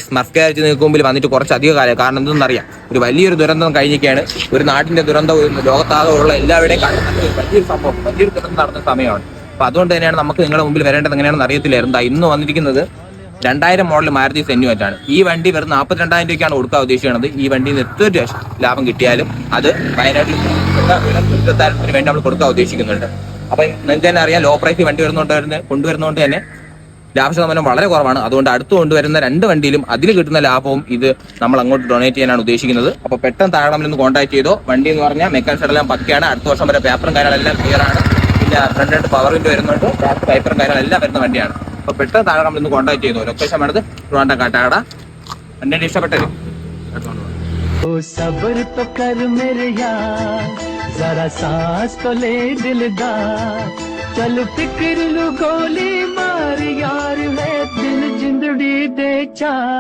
സ്മർഫ് garage നിങ്ങൾക്ക് മുമ്പിൽ വന്നിട്ട് കുറച്ചധികം കാലം, കാരണം എന്തെന്നറിയാം, ഒരു വലിയൊരു ദുരന്തം കഴിഞ്ഞൊക്കെയാണ്. ഒരു നാട്ടിന്റെ ദുരന്തം ലോകത്താകെ ഉള്ള എല്ലാവരുടെയും വലിയൊരു സംഭവം, വലിയൊരു ദുരന്തം നടന്ന സമയമാണ്. അപ്പൊ അതുകൊണ്ട് തന്നെയാണ് നമുക്ക് നിങ്ങളുടെ മുമ്പിൽ വരേണ്ടത് എങ്ങനെയാണെന്ന് അറിയത്തില്ലായിരുന്നു. ഇന്ന് വന്നിരിക്കുന്നത് 2000 മോഡൽ മാരുതി സെന്യുവായിട്ടാണ്. ഈ വണ്ടി വെറും 42,000 രൂപയ്ക്കാണ് കൊടുക്കാൻ ഉദ്ദേശിക്കുന്നത്. ഈ വണ്ടിയിൽ നിന്ന് എത്ര രൂപ ലാഭം കിട്ടിയാലും അത് വയനാട്ടിൽ വേണ്ടി നമ്മൾ കൊടുക്കാൻ ഉദ്ദേശിക്കുന്നുണ്ട്. അപ്പൊ നിങ്ങൾക്ക് തന്നെ അറിയാം, ലോ പ്രൈസ് വണ്ടി കൊണ്ടുവരുന്നതുകൊണ്ട് തന്നെ ലാഭശതമാനം വളരെ കുറവാണ്. അതുകൊണ്ട് അടുത്ത് കൊണ്ടുവരുന്ന 2 വണ്ടിയിലും അതിൽ കിട്ടുന്ന ലാഭവും ഇത് നമ്മൾ അങ്ങോട്ട് ഡൊണേറ്റ് ചെയ്യാനാണ് ഉദ്ദേശിക്കുന്നത്. അപ്പൊ പെട്ടെന്ന് താഴെ ഒന്ന് കോൺടാക്ട് ചെയ്തോ. വണ്ടി എന്ന് പറഞ്ഞാൽ മെക്കാനിക്സ് എല്ലാം പക്കയാണ്. അടുത്ത വർഷം വരെ പേപ്പറും കാര്യങ്ങളെല്ലാം ക്ലിയർ ആണ്. പിന്നെ ഫ്രണ്ട് പവർ വിൻഡോ വരുന്നുണ്ട്, പേപ്പറും കാര്യങ്ങളെല്ലാം വരുന്ന വണ്ടിയാണ്. അപ്പൊ പെട്ടെന്ന് താഴെ ഒന്ന് കോൺടാക്ട് ചെയ്തോ. ലൊക്കേഷൻ വേണ്ടത് ട്രിവാൻഡ്രം കാട്ടാക്കട. വണ്ടി ഇഷ്ടപ്പെട്ടത് सब्र तो कर मेरे यार, जरा सांस तो ले दिलदार, चल फिक्र लू गोली मार यार, मैं दिल जिंदड़ी दे चा।